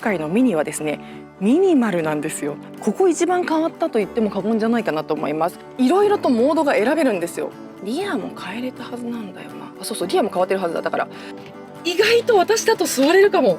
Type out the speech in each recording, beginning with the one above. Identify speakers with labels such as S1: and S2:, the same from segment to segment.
S1: 今回のミニはですねミニマルなんですよ。ここ一番変わったと言っても過言じゃないかなと思います。いろいろとモードが選べるんですよ。リアも変えれたはずなんだよな。あ、そうそう、リアも変わってるはずだ。だから意外と私だと座れるかも。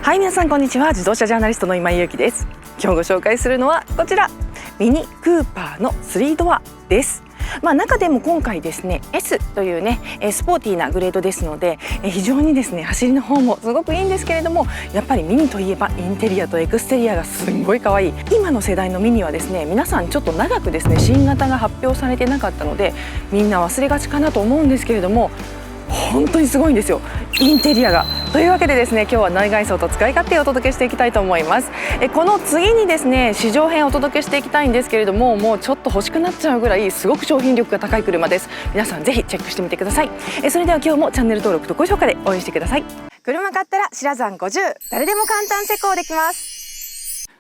S1: はい、皆さんこんにちは。自動車ジャーナリストの今井ゆきです。今日ご紹介するのはこちら、ミニクーパーの3ドアです。中でも今回ですね S というねスポーティーなグレードですので、非常にですね走りの方もすごくいいんですけれども、やっぱりミニといえばインテリアとエクステリアがすんごい可愛い。今の世代のミニはですね、皆さんちょっと長くですね新型が発表されてなかったのでみんな忘れがちかなと思うんですけれども、本当にすごいんですよ、インテリアが。というわけでですね、今日は内外装と使い勝手をお届けしていきたいと思います。この次にですね試乗編をお届けしていきたいんですけれども、もうちょっと欲しくなっちゃうぐらいすごく商品力が高い車です。皆さんぜひチェックしてみてください。それでは今日もチャンネル登録と高評価で応援してください。車買ったら白山50、誰でも簡単施工できます。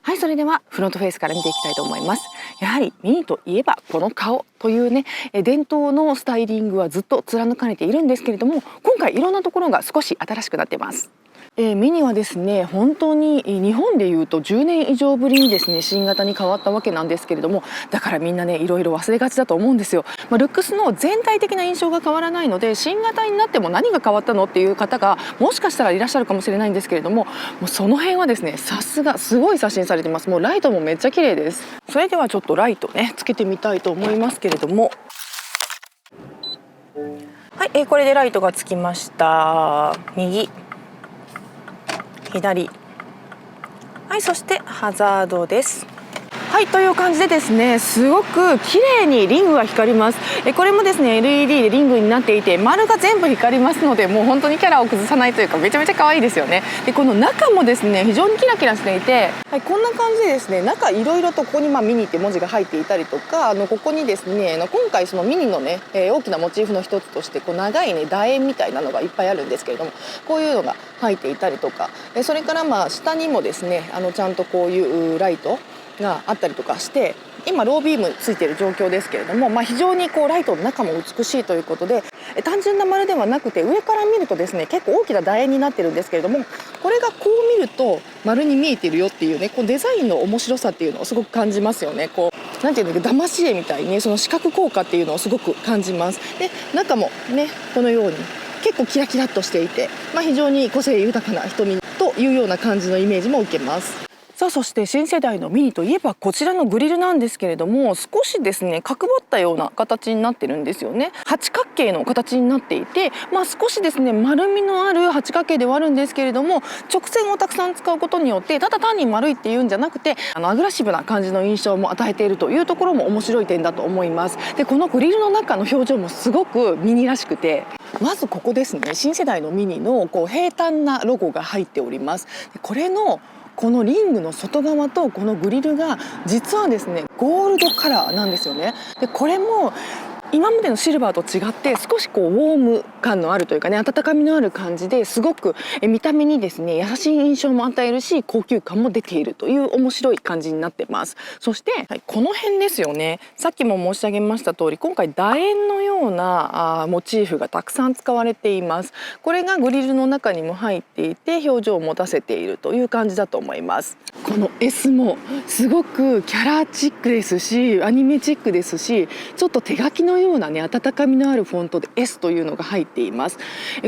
S1: はい、それではフロントフェイスから見ていきたいと思います。やはりミニといえばこの顔というね伝統のスタイリングはずっと貫かれているんですけれども、今回いろんなところが少し新しくなってます。ミニはですね本当に日本でいうと10年以上ぶりにですね新型に変わったわけなんですけれども、だからみんなねいろいろ忘れがちだと思うんですよ。ルックスの全体的な印象が変わらないので、新型になっても何が変わったのっていう方がもしかしたらいらっしゃるかもしれないんですけれども、もうその辺はですねさすがすごい刷新されてます。もうライトもめっちゃ綺麗です。それではちょっとライトねつけてみたいと思いますけれども、はい、これでライトがつきました。右左、はい、そしてハザードです。はい、という感じでですねすごく綺麗にリングが光ります。これもですね LED でリングになっていて丸が全部光りますので、もう本当にキャラを崩さないというかめちゃめちゃ可愛いですよね。でこの中もですね非常にキラキラしていて、はい、こんな感じでですね中いろいろとここにミニって文字が入っていたりとか、ここにですね今回そのミニのね、大きなモチーフの一つとしてこう長いね楕円みたいなのがいっぱいあるんですけれども、こういうのが入っていたりとか、それから下にもですねちゃんとこういうライトがあったりとかして、今ロービームついている状況ですけれども、非常にこうライトの中も美しいということで、単純な丸ではなくて上から見るとですね結構大きな楕円になってるんですけれども、これがこう見ると丸に見えてるよっていうね、こうデザインの面白さっていうのをすごく感じますよね。こうなんていうのか騙し絵みたいにその視覚効果っていうのをすごく感じます。で中もねこのように結構キラキラっとしていて、非常に個性豊かな瞳というような感じのイメージも受けます。さあそして新世代のミニといえばこちらのグリルなんですけれども、少しですね角張ったような形になってるんですよね。八角形の形になっていて、少しですね丸みのある八角形ではあるんですけれども、直線をたくさん使うことによってただ単に丸いっていうんじゃなくてアグレッシブな感じの印象も与えているというところも面白い点だと思います。でこのグリルの中の表情もすごくミニらしくて、まずここですね、新世代のミニのこう平坦なロゴが入っております。これのこのリングの外側とこのグリルが実はですねゴールドカラーなんですよね。でこれも今までのシルバーと違って少しこうウォーム感のあるというかね、温かみのある感じですごく見た目にですね優しい印象も与えるし高級感も出ているという面白い感じになってます。そして、この辺ですよね。さっきも申し上げました通り今回楕円のようなモチーフがたくさん使われています。これがグリルの中にも入っていて表情を持たせているという感じだと思います。この S もすごくキャラチックですしアニメチックですし、ちょっと手書きのようなね温かみのあるフォントで S というのが入っています。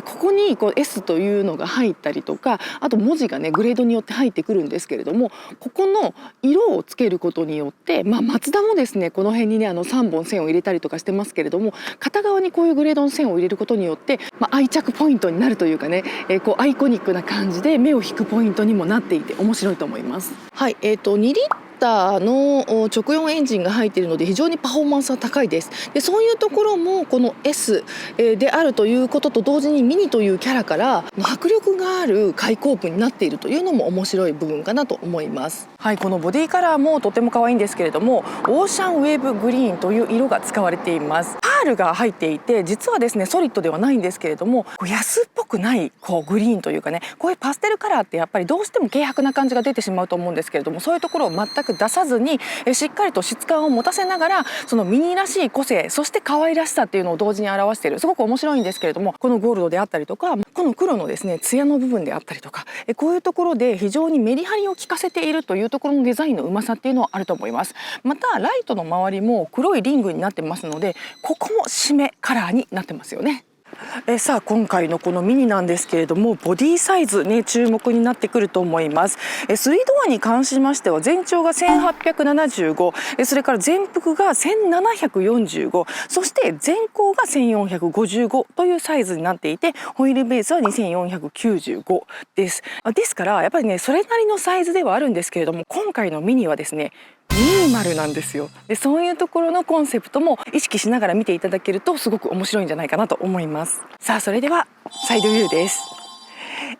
S1: ここにこう S というのが入ったりとか、あと文字がねグレードによって入ってくるんですけれども、ここの色をつけることによって、マツダもですねこの辺にね3本線を入れたりとかしてますけれども、片側にこういうグレードの線を入れることによって、愛着ポイントになるというかね、こうアイコニックな感じで目を引くポイントにもなっていて面白いと思います。はい、2リッターの直4エンジンが入っているので非常にパフォーマンスは高いです。でそういうところもこの S であるということと同時にミニというキャラから迫力がある開口部になっているというのも面白い部分かなと思います。はい、このボディカラーもとても可愛いんですけれども、オーシャンウェーブグリーンという色が使われています。パールが入っていて、実はですねソリッドではないんですけれども、安っぽくないグリーンというかね、こういうパステルカラーってやっぱりどうしても軽薄な感じが出てしまうと思うんですけれども、そういうところを全く出さずにしっかりと質感を持たせながら、そのミニらしい個性、そして可愛らしさっていうのを同時に表している、すごく面白いんですけれども、このゴールドであったりとか、この黒のですね艶の部分であったりとか、こういうところで非常にメリハリを効かせているというところのデザインのうまさっていうのはあると思います。またライトの周りも黒いリングになってますので、ここも締めカラーになってますよね。さあ今回のこのミニなんですけれども、ボディサイズね注目になってくると思います。スリードアに関しましては、全長が1875、それから全幅が1745、そして全高が1455というサイズになっていて、ホイールベースは2495です。ですからやっぱりねそれなりのサイズではあるんですけれども、今回のミニはですねミニマルなんですよ。でそういうところのコンセプトも意識しながら見ていただけるとすごく面白いんじゃないかなと思います。さあそれではサイドビューです。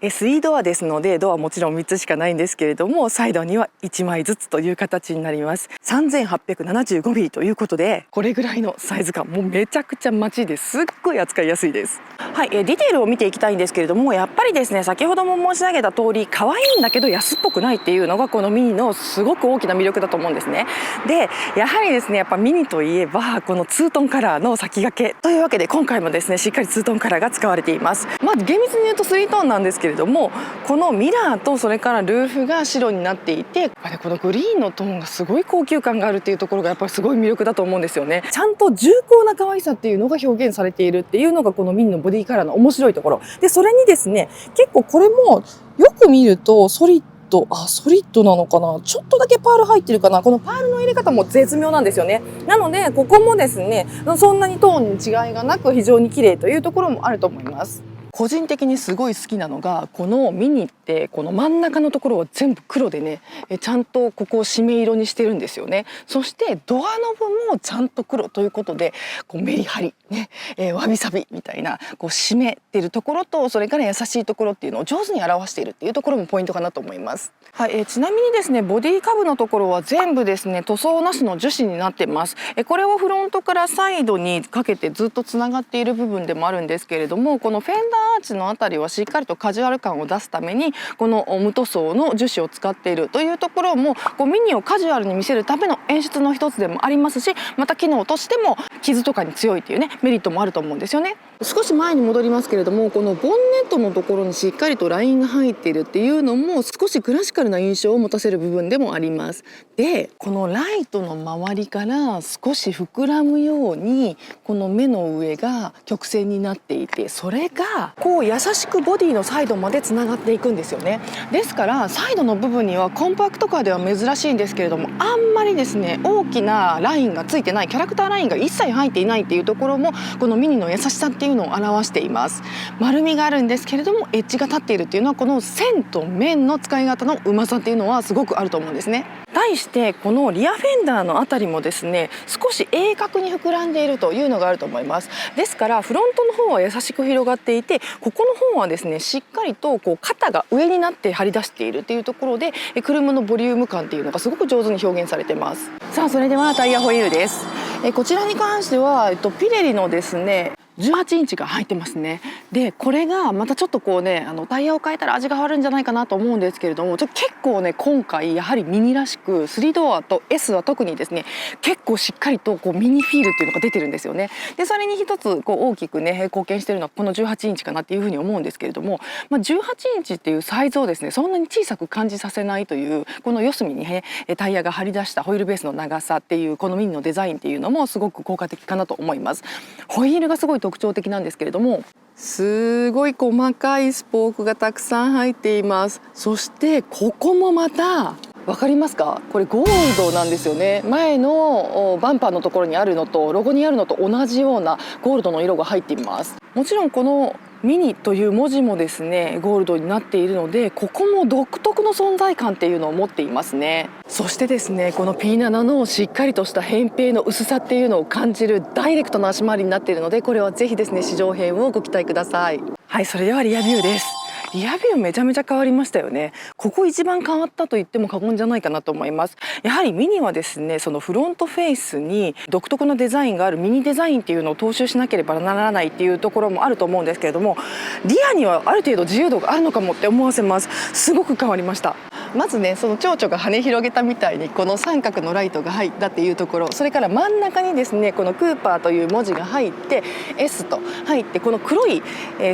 S1: 3ドアですので、ドアもちろん3つしかないんですけれども、サイドには1枚ずつという形になります。3875ミリということで、これぐらいのサイズ感、もうめちゃくちゃマチですっごい扱いやすいです。はい、ディテールを見ていきたいんですけれども、やっぱりですね先ほども申し上げた通り、可愛いんだけど安っぽくないっていうのがこのミニのすごく大きな魅力だと思うんですね。でやはりですねやっぱミニといえばこのツートンカラーの先駆けというわけで、今回もですねしっかりツートンカラーが使われています。まず厳密に言うと3トーンなんですけれども、このミラーとそれからルーフが白になっていて、このグリーンのトーンがすごい高級感があるっていうところがやっぱりすごい魅力だと思うんですよね。ちゃんと重厚な可愛さっていうのが表現されているっていうのがこのミニのボディカラーの面白いところで、それにですね結構これもよく見るとソリッドなのかな、ちょっとだけパール入ってるかな。このパールの入れ方も絶妙なんですよね。なのでここもですねそんなにトーンに違いがなく非常に綺麗というところもあると思います。個人的にすごい好きなのが、このミニってこの真ん中のところは全部黒でね、ちゃんとここを締め色にしてるんですよね。そしてドアノブもちゃんと黒ということで、こうメリハリね、わびさびみたいなこう締めてるところと、それから優しいところっていうのを上手に表しているっていうところもポイントかなと思います。はい、ちなみにですねボディカブのところは全部ですね塗装なしの樹脂になってます。これをフロントからサイドにかけてずっとつながっている部分でもあるんですけれども、このフェンダーアーチのあたりはしっかりとカジュアル感を出すためにこの無塗装の樹脂を使っているというところも、こうミニをカジュアルに見せるための演出の一つでもありますし、また機能としても傷とかに強いっていうねメリットもあると思うんですよね。少し前に戻りますけれども、このボンネットのところにしっかりとラインが入っているっていうのも少しクラシカルな印象を持たせる部分でもあります。でこのライトの周りから少し膨らむようにこの目の上が曲線になっていて、それがこう優しくボディのサイドまでつながっていくんですよね。ですからサイドの部分にはコンパクトカーでは珍しいんですけれども、あんまりですね大きなラインがついてない、キャラクターラインが一切入っていないっていうところもこのミニの優しさっていうのを表しています。丸みがあるんですけれどもエッジが立っているっていうのは、この線と面の使い方のうまさっていうのはすごくあると思うんですね。対してこのリアフェンダーのあたりもですね少し鋭角に膨らんでいるというのがあると思います。ですからフロントの方は優しく広がっていて、ここの方はですねしっかりとこう肩が上になって張り出しているっていうところで、車のボリューム感っていうのがすごく上手に表現されてます。さあそれではタイヤホイールです。こちらに関してはピレリのですね18インチが入ってますね。でこれがまたちょっとこうねタイヤを変えたら味が変わるんじゃないかなと思うんですけれども、結構ね今回やはりミニらしく3ドアと S は特にですね結構しっかりとこうミニフィールっていうのが出てるんですよね。でそれに一つこう大きくね貢献しているのはこの18インチかなっていうふうに思うんですけれども、18インチっていうサイズをですねそんなに小さく感じさせないという、この四隅にねタイヤが張り出したホイールベースの長さっていうこのミニのデザインっていうのもすごく効果的かなと思います。ホイールがすごい特徴的なんですけれども、すごい細かいスポークがたくさん入っています。そしてここもまたわかりますか、これゴールドなんですよね。前のバンパーのところにあるのとロゴにあるのと同じようなゴールドの色が入っています。もちろんこのミニという文字もですねゴールドになっているので、ここも独特の存在感っていうのを持っていますね。そしてですねこの P7 のしっかりとした扁平の薄さっていうのを感じるダイレクトな足回りになっているので、これはぜひですね試乗編をご期待ください。はい、それではリアビューです。リアビューめちゃめちゃ変わりましたよね。ここ一番変わったと言っても過言じゃないかなと思います。やはりミニはですね、そのフロントフェイスに独特のデザインがあるミニデザインっていうのを踏襲しなければならないっていうところもあると思うんですけれども、リアにはある程度自由度があるのかもって思わせます。すごく変わりました。まずね、その蝶々が羽広げたみたいにこの三角のライトが入ったっていうところ、それから真ん中にですねこのクーパーという文字が入って S と入ってこの黒い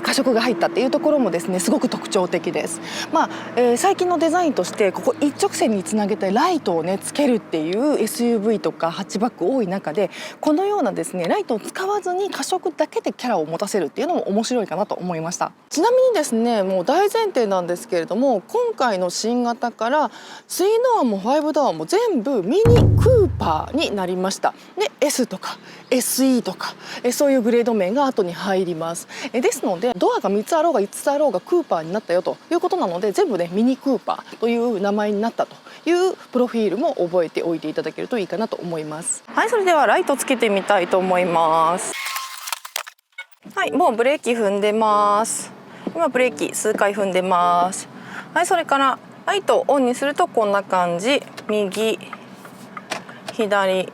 S1: 過色が入ったっていうところもですねすごく特徴的です。最近のデザインとしてここ一直線につなげてライトをねつけるっていう SUV とかハッチバック多い中で、このようなですねライトを使わずに過色だけでキャラを持たせるっていうのも面白いかなと思いました。ちなみにですね、もう大前提なんですけれども、今回の新型から3ドアも5ドアも全部ミニクーパーになりました。で S とか SE とかそういうグレード名が後に入ります。ですのでドアが3つあろうが5つあろうがクーパーになったよということなので、全部ねミニクーパーという名前になったというプロフィールも覚えておいていただけるといいかなと思います。はい、それではライトつけてみたいと思います。はい、もうブレーキ踏んでます。今ブレーキ数回踏んでます。はい、それからライトをオンにするとこんな感じ。右左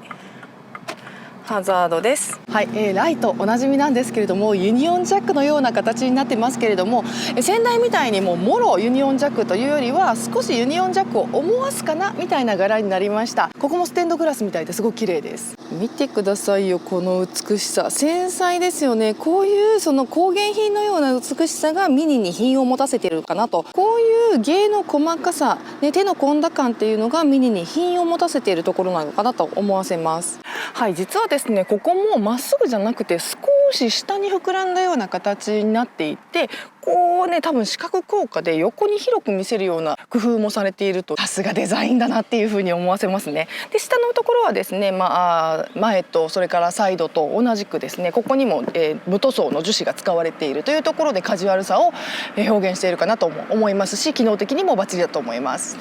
S1: ハザードです。はい、ライトおなじみなんですけれども、ユニオンジャックのような形になってますけれども、先代みたいにもろユニオンジャックというよりは少しユニオンジャックを思わすかなみたいな柄になりました。ここもステンドグラスみたいですごく綺麗です。見てくださいよ、この美しさ、繊細ですよね。こういうその工芸品のような美しさがミニに品を持たせているかなと。こういう芸の細かさ、ね、手の込んだ感っていうのがミニに品を持たせているところなのかなと思わせます。はい、実はですねここもまっすぐじゃなくて少し下に膨らんだような形になっていて、こうね多分視覚効果で横に広く見せるような工夫もされていると、さすがデザインだなっていうふうに思わせますね。で下のところはですね、前とそれからサイドと同じくですね、ここにも、無塗装の樹脂が使われているというところでカジュアルさを表現しているかなと思いますし、機能的にもバッチリだと思います。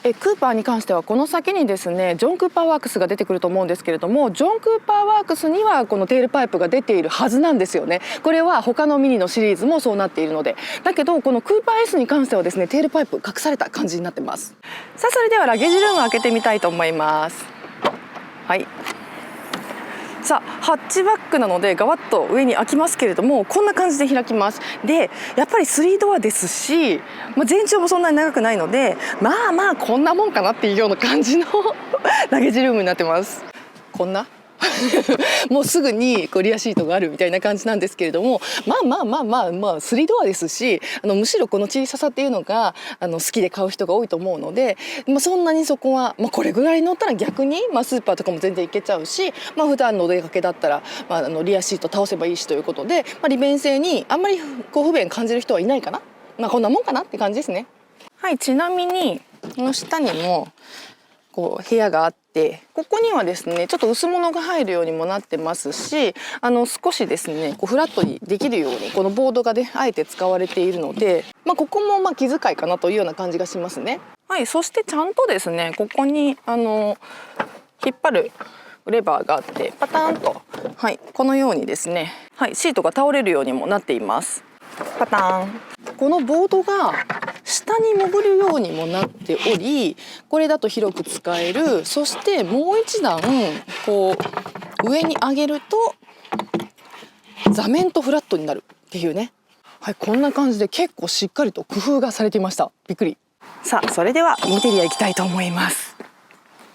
S1: クーパーに関してはこの先にですねジョン・クーパーワークスが出てくると思うんですけれども、ジョン・クーパーワークスにはこのテールパイプが出ているはずなんですよね。これは他のミニのシリーズもそうなっているので。だけどこのクーパー S に関してはですねテールパイプ隠された感じになってます。さあそれではラゲージルームを開けてみたいと思います。はい、さあハッチバックなのでガバッと上に開きますけれども、こんな感じで開きます。でやっぱり3ドアですし、全長もそんなに長くないのでこんなもんかなっていうような感じのラゲージルームになってます。こんなもうすぐにリアシートがあるみたいな感じなんですけれども、3ドアですし、むしろこの小ささっていうのが好きで買う人が多いと思うので、そんなにそこは、これぐらい乗ったら逆に、スーパーとかも全然行けちゃうし、普段のお出かけだったら、リアシート倒せばいいしということで、利便性にあんまり不便感じる人はいないかな、こんなもんかなって感じですね。はい、ちなみにこの下にも部屋があって、ここにはですねちょっと薄物が入るようにもなってますし、少しですねフラットにできるようにこのボードがねあえて使われているので、ここも気遣いかなというような感じがしますね。はい、そしてちゃんとですねここに引っ張るレバーがあって、パターンと、はい、このようにですね、はい、シートが倒れるようにもなっています。パターン、このボードが下に潜るようにもなっており、これだと広く使える。そしてもう一段上に上げると座面とフラットになるっていうね。はい、こんな感じで結構しっかりと工夫がされていました。びっくり。さあそれではインテリア行きたいと思います。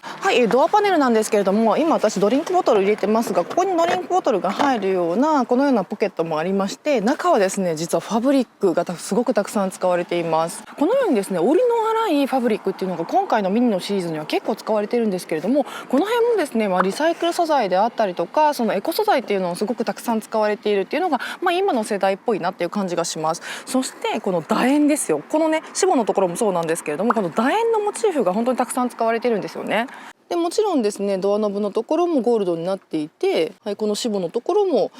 S1: はい、ドアパネルなんですけれども、今私ドリンクボトル入れてますが、ここにドリンクボトルが入るようなこのようなポケットもありまして、中はですね実はファブリックがすごくたくさん使われています。このようにですね織りの粗いファブリックっていうのが今回のミニのシリーズには結構使われてるんですけれども、この辺もですね、リサイクル素材であったりとか、そのエコ素材っていうのをすごくたくさん使われているっていうのが、今の世代っぽいなっていう感じがします。そしてこの楕円ですよ。このねシボのところもそうなんですけれども、この楕円のモチーフが本当にたくさん使われてるんですよね。でもちろんですねドアノブのところもゴールドになっていて、はい、このシボのところも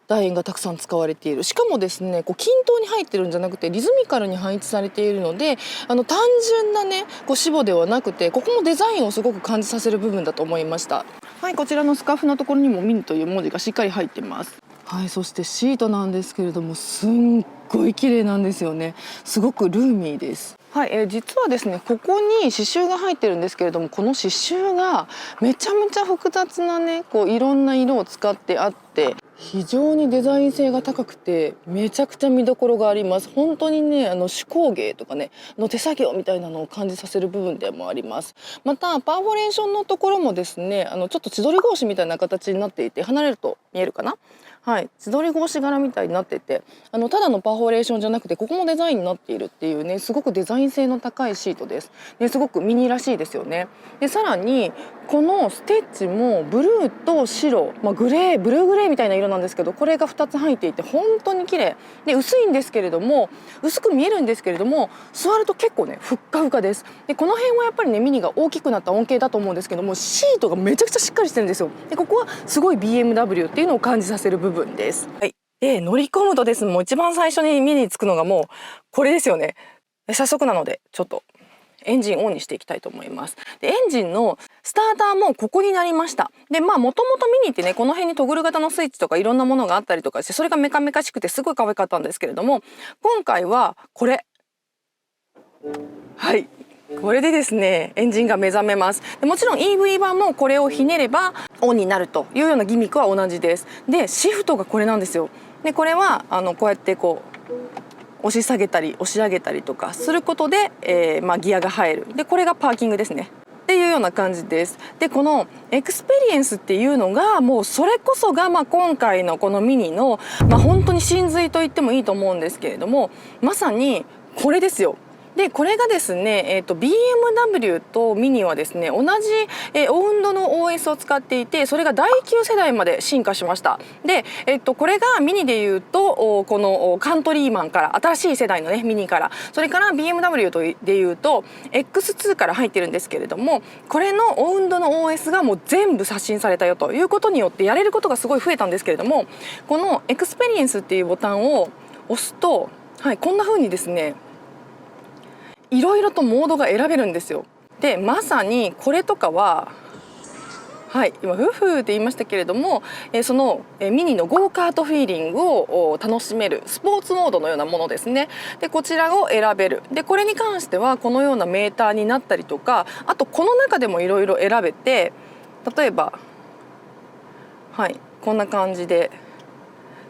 S1: 楕円がたくさん使われている。しかもですね均等に入ってるんじゃなくてリズミカルに配置されているので、単純なねシボではなくて、ここもデザインをすごく感じさせる部分だと思いました。はい、こちらのスカーフのところにもミニという文字がしっかり入ってます。はい、そしてシートなんですけれども、すんごい綺麗なんですよね。すごくルーミーです。はい、実はですね、ここに刺繍が入ってるんですけれども、この刺繍がめちゃめちゃ複雑なね、こういろんな色を使ってあって、非常にデザイン性が高くてめちゃくちゃ見どころがあります。本当にね、手工芸とかねの手作業みたいなのを感じさせる部分でもあります。またパーフォレーションのところもですね、ちょっと千鳥格子みたいな形になっていて、離れると見えるかな。はい、千鳥格子柄みたいになってて、ただのパーフォレーションじゃなくて、ここもデザインになっているっていうね、すごくデザイン性の高いシートです。ですごくミニらしいですよね。でさらにこのステッチもブルーと白、グレー、ブルーグレーみたいな色なんですけど、これが2つ入っていて本当に綺麗で、薄いんですけれども、薄く見えるんですけれども、座ると結構ねふっかふかです。でこの辺はやっぱりね、ミニが大きくなった恩恵だと思うんですけども、シートがめちゃくちゃしっかりしてるんですよ。でここはすごい BMW っていうのを感じさせる部分です。はい、で乗り込むとですね、もう一番最初に目につくのがもうこれですよね。早速なのでちょっとエンジンオンにしていきたいと思います。でエンジンのスターターもここになりました。でもともとミニってね、この辺にトグル型のスイッチとかいろんなものがあったりとかして、それがメカメカしくてすごい可愛かったんですけれども、今回はこれ、はい、これでですねエンジンが目覚めます。でもちろん EV 版もこれをひねればオンになるというようなギミックは同じです。でシフトがこれなんですよ。でこれはこうやってこう押し下げたり押し上げたりとかすることで、ギアが入る。でこれがパーキングですねっていうような感じです。でこのエクスペリエンスっていうのがもうそれこそが今回のこのミニの、本当に真髄と言ってもいいと思うんですけれども、まさにこれですよ。でこれがですね、BMW とミニはですね同じ、オウンドの OS を使っていて、それが第9世代まで進化しました。で、これがミニでいうとこのカントリーマンから、新しい世代のねミニから、それから BMW でいうと X2 から入ってるんですけれども、これのオウンドの OS がもう全部刷新されたよということによってやれることがすごい増えたんですけれども、このエクスペリエンスっていうボタンを押すと、はい、こんな風にですねいろいろとモードが選べるんですよ。でまさにこれとかは、はい、今フフって言いましたけれども、そのミニのゴーカートフィーリングを楽しめるスポーツモードのようなものですね。でこちらを選べる。でこれに関してはこのようなメーターになったりとか、あとこの中でもいろいろ選べて、例えば、はい、こんな感じで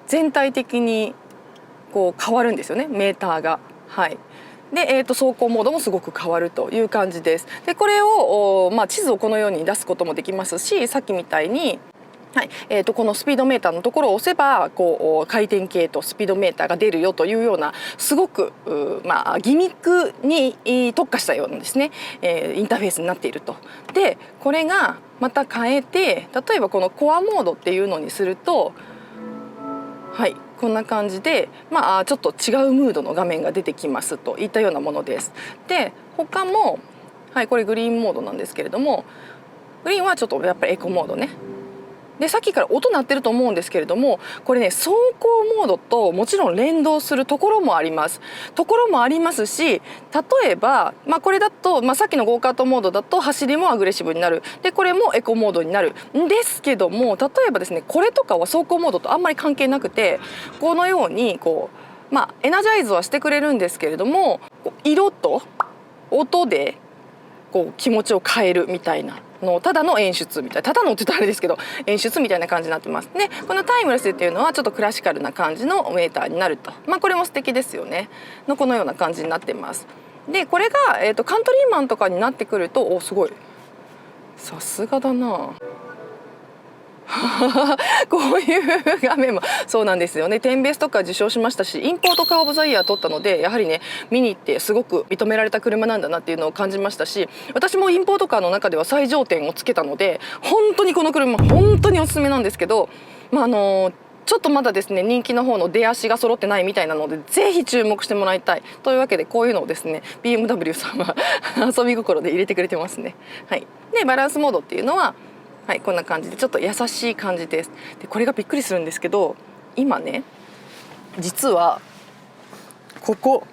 S1: 全体的にこう変わるんですよね、メーターが。はい、で、走行モードもすごく変わるという感じです。でこれを、地図をこのように出すこともできますし、さっきみたいに、はい、このスピードメーターのところを押せばこう回転系とスピードメーターが出るよというような、すごくギミックに特化したようなですね、インターフェースになっていると。でこれがまた変えて、例えばこのコアモードっていうのにすると、はい、こんな感じで、ちょっと違うムードの画面が出てきますといったようなものです。で他も、はい、これグリーンモードなんですけれども、グリーンはちょっとやっぱりエコモードね。でさっきから音鳴ってると思うんですけれども、これね走行モードともちろん連動するところもありますし、例えば、これだと、さっきのゴーカートモードだと走りもアグレッシブになる。でこれもエコモードになるんですけども、例えばですねこれとかは走行モードとあんまり関係なくて、このようにこうエナジャイズはしてくれるんですけれども、色と音でこう気持ちを変えるみたいなの、ただの演出みたいな、ただのって言ったらあれですけど演出みたいな感じになってます。でこのタイムレスっていうのはちょっとクラシカルな感じのメーターになると、これも素敵ですよねの、このような感じになってます。でこれが、カントリーマンとかになってくると、おすごい、さすがだなこういう画面もそうなんですよね。10ベースとか受賞しましたし、インポートカーオブザイヤー取ったので、やはりねミニってすごく認められた車なんだなっていうのを感じましたし、私もインポートカーの中では最上点をつけたので、本当にこの車本当におすすめなんですけど、ちょっとまだですね人気の方の出足が揃ってないみたいなので、ぜひ注目してもらいたいというわけで、こういうのをですね BMW さんは遊び心で入れてくれてますね。はい、でバランスモードっていうのは、はい、こんな感じでちょっと優しい感じです。でこれがびっくりするんですけど、今ね実はここ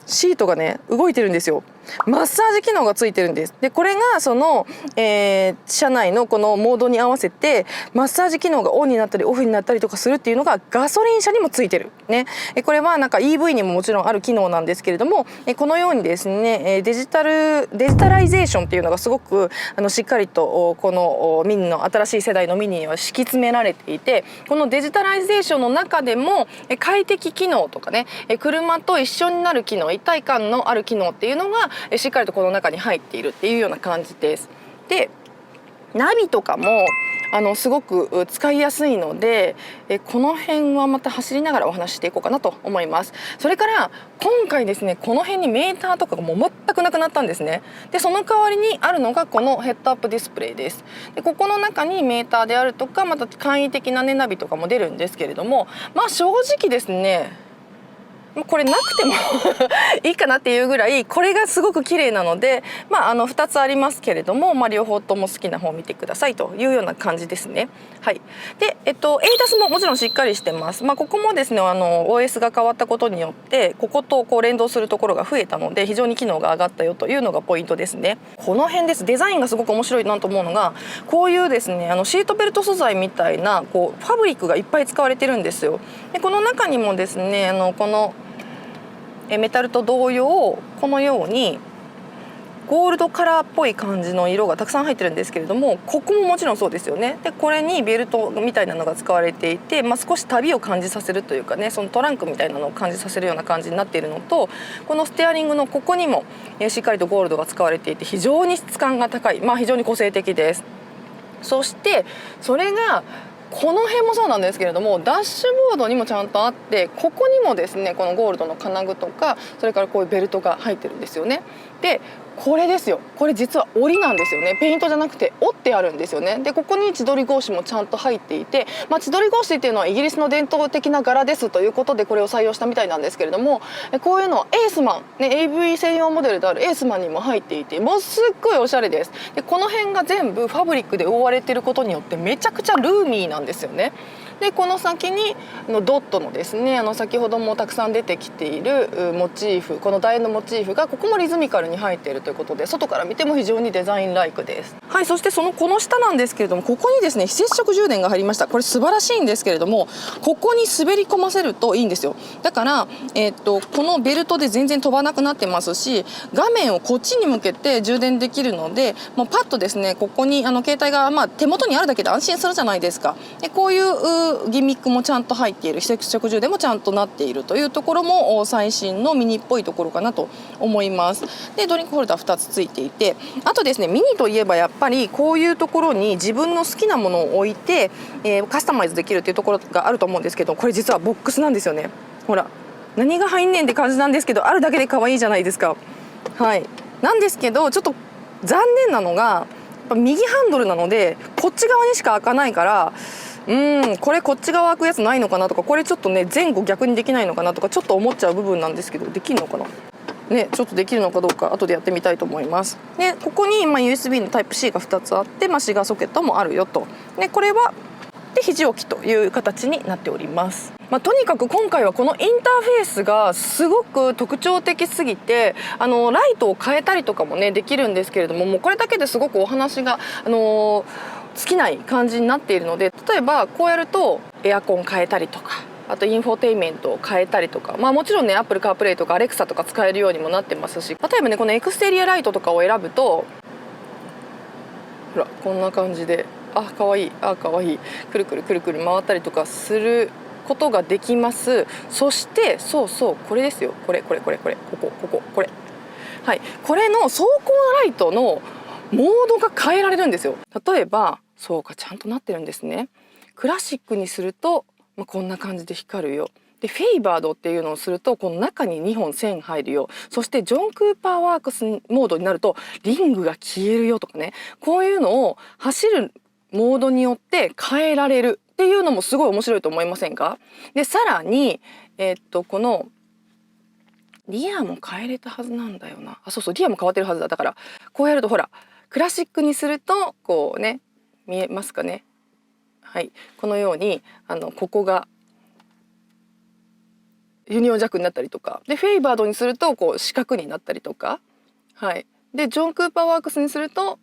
S1: シートがね動いてるんですよ。マッサージ機能がついてるんです。でこれがその、車内のこのモードに合わせてマッサージ機能がオンになったりオフになったりとかするっていうのがガソリン車にもついてるね。これはなんか EV にももちろんある機能なんですけれども、このようにですねデジタライゼーションっていうのがすごくしっかりとこのミニの新しい世代のミニには敷き詰められていて、このデジタライゼーションの中でも快適機能とかね、車と一緒になる機能、一体感のある機能っていうのがしっかりとこの中に入っているっていうような感じです。でナビとかもすごく使いやすいのでこの辺はまた走りながらお話ししていこうかなと思います。それから今回ですねこの辺にメーターとかがもう全くなくなったんですね。でその代わりにあるのがこのヘッドアップディスプレイです。でここの中にメーターであるとかまた簡易的な、ね、ナビとかも出るんですけれども、まあ正直ですねこれなくてもいいかなっていうぐらいこれがすごく綺麗なので、2つありますけれども、両方とも好きな方を見てくださいというような感じですね。はい、で、ADAS ももちろんしっかりしてます。ここもですねOS が変わったことによってこことこう連動するところが増えたので非常に機能が上がったよというのがポイントですね。この辺です。デザインがすごく面白いなと思うのがこういうですねシートベルト素材みたいなこうファブリックがいっぱい使われてるんですよ。でこの中にもですねこのメタルと同様このようにゴールドカラーっぽい感じの色がたくさん入ってるんですけれども、ここももちろんそうですよね。でこれにベルトみたいなのが使われていて、少し旅を感じさせるというかね、そのトランクみたいなのを感じさせるような感じになっているのと、このステアリングのここにもしっかりとゴールドが使われていて非常に質感が高い、非常に個性的です。そしてそれがこの辺もそうなんですけれども、ダッシュボードにもちゃんとあって、ここにもですねこのゴールドの金具とかそれからこういうベルトが入ってるんですよね。でこれですよ、これ実は折りなんですよね。ペイントじゃなくて折ってあるんですよね。でここに千鳥格子もちゃんと入っていて、千鳥格子っていうのはイギリスの伝統的な柄ですということでこれを採用したみたいなんですけれども、こういうのはエースマン、AV 専用モデルであるエースマンにも入っていて、もうすっごいおしゃれです。でこの辺が全部ファブリックで覆われていることによってめちゃくちゃルーミーなんですよね。でこの先にドットのですね先ほどもたくさん出てきているモチーフ、この楕円のモチーフがここもリズミカルに入っているということで、外から見ても非常にデザインライクです。はい、そしてこの下なんですけれども、ここにですね非接触充電が入りました。これ素晴らしいんですけれども、ここに滑り込ませるといいんですよ。だから、このベルトで全然飛ばなくなってますし、画面をこっちに向けて充電できるので、もうパッとですねここに携帯が手元にあるだけで安心するじゃないですか。でこういうギミックもちゃんと入っている、非接触充電もちゃんとなっているというところも最新のミニっぽいところかなと思います。でドリンクホルダー2つついていて、あとですねミニといえばやっぱりこういうところに自分の好きなものを置いて、カスタマイズできるっていうところがあると思うんですけど、これ実はボックスなんですよね。ほら何が入んねんって感じなんですけど、あるだけで可愛いじゃないですか。はい、なんですけどちょっと残念なのがやっぱ右ハンドルなのでこっち側にしか開かないから、これこっち側開くやつないのかなとか、これちょっとね前後逆にできないのかなとかちょっと思っちゃう部分なんですけど、できるのかなね、ちょっとできるのかどうか後でやってみたいと思います。でここにUSB のタイプ C が2つあって、シガーソケットもあるよと。でこれはで肘置きという形になっております。とにかく今回はこのインターフェースがすごく特徴的すぎて、ライトを変えたりとかもねできるんですけれども、もうこれだけですごくお話が尽きない感じになっているので、例えばこうやるとエアコン変えたりとか、あとインフォテインメントを変えたりとか、もちろんね Apple CarPlay とか Alexa とか使えるようにもなってますし、例えばねこのエクステリアライトとかを選ぶとほらこんな感じでかわいいかわいいくるくるくるくる回ったりとかすることができます。そしてそうこれですよ、これこれ、はい、これの走行ライトのモードが変えられるんですよ。例えばそうかちゃんとなってるんですね。クラシックにすると、こんな感じで光るよ。でフェイバードっていうのをするとこの中に2本線入るよ。そしてジョン・クーパーワークスモードになるとリングが消えるよとかね、こういうのを走るモードによって変えられるっていうのもすごい面白いと思いませんか？でさらに、このリアも変えれたはずなんだよな。そうリアも変わってるはずだ。だからこうやるとほらクラシックにするとこうね見えますかね。はい、このようにここがユニオンジャックになったりとかで、フェイバードにするとこう四角になったりとか、はい、でジョン・クーパーワークスにすると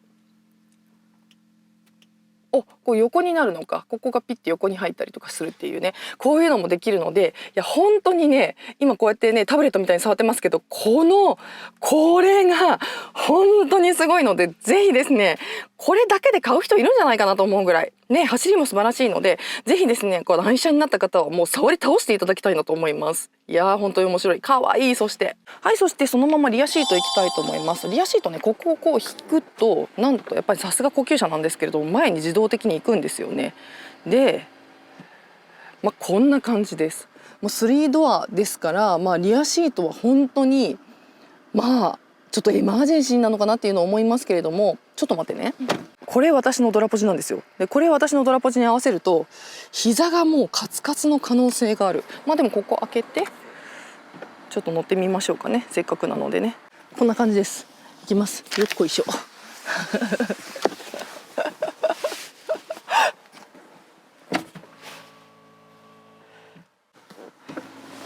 S1: こう横になるのか、ここがピッて横に入ったりとかするっていうね、こういうのもできるので、いや本当にね、今こうやってねタブレットみたいに触ってますけど、これが本当にすごいので、ぜひですねこれだけで買う人いるんじゃないかなと思うぐらいね、走りも素晴らしいので、ぜひですねこの愛車になった方はもう触り倒していただきたいなと思います。いやー本当に面白い、かわいい。そしてそしてそのままリアシートいきたいと思います。リアシートね、ここをこう引くと、なんとやっぱりさすが高級車なんですけれども、前に自動的に行くんですよね。で、こんな感じです。もう3ドアですから、リアシートは本当にちょっとエマージェンシーなのかなっていうのを思いますけれども、ちょっと待ってね。これ私のドラポジなんですよ。でこれ私のドラポジに合わせると膝がもうカツカツの可能性がある。でもここ開けてちょっと乗ってみましょうかね、せっかくなのでね。こんな感じです。いきます。よっこいしょ。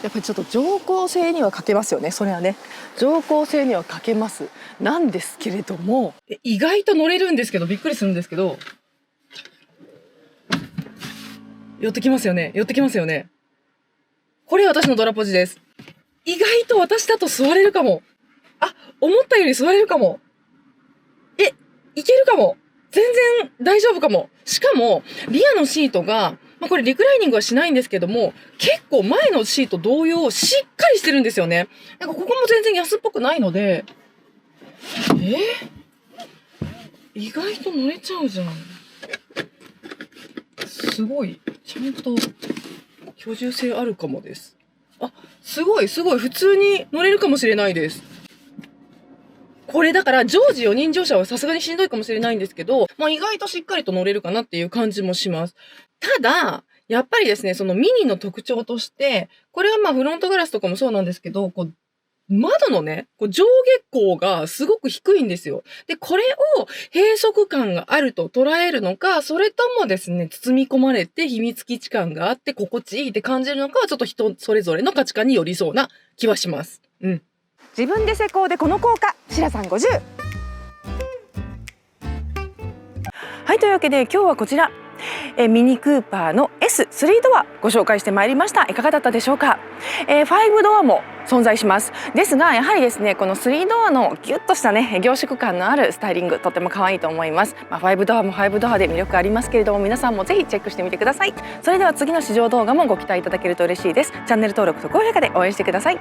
S1: やっぱりちょっと乗降性には欠けますよね。それはね、乗降性には欠けます。なんですけれども、意外と乗れるんですけど、びっくりするんですけど、寄ってきますよね。寄ってきますよね。これ私のドラポジです。意外と私だと座れるかも。思ったより座れるかも。いけるかも。全然大丈夫かも。しかも、リアのシートが、これリクライニングはしないんですけども、結構前のシート同様しっかりしてるんですよね。ここも全然安っぽくないので、意外と乗れちゃうじゃん。すごい。ちゃんと居住性あるかもです。すごい。普通に乗れるかもしれないです。これだから常時4人乗車はさすがにしんどいかもしれないんですけど、意外としっかりと乗れるかなっていう感じもします。ただ、やっぱりですね、そのミニの特徴として、これはフロントガラスとかもそうなんですけど、窓のね、上下高がすごく低いんですよ。で、これを閉塞感があると捉えるのか、それともですね、包み込まれて秘密基地感があって心地いいって感じるのかは、ちょっと人それぞれの価値観によりそうな気はします。自分で施工でこの効果、シラさん50。というわけで今日はこちら、ミニクーパーの S3 ドアご紹介してまいりました。いかがだったでしょうか。5ドアも存在します。ですがやはりですね、この3ドアのギュッとしたね凝縮感のあるスタイリング、とても可愛いと思います。5ドアも5ドアで魅力ありますけれども、皆さんもぜひチェックしてみてください。それでは次の試乗動画もご期待いただけると嬉しいです。チャンネル登録と高評価で応援してください。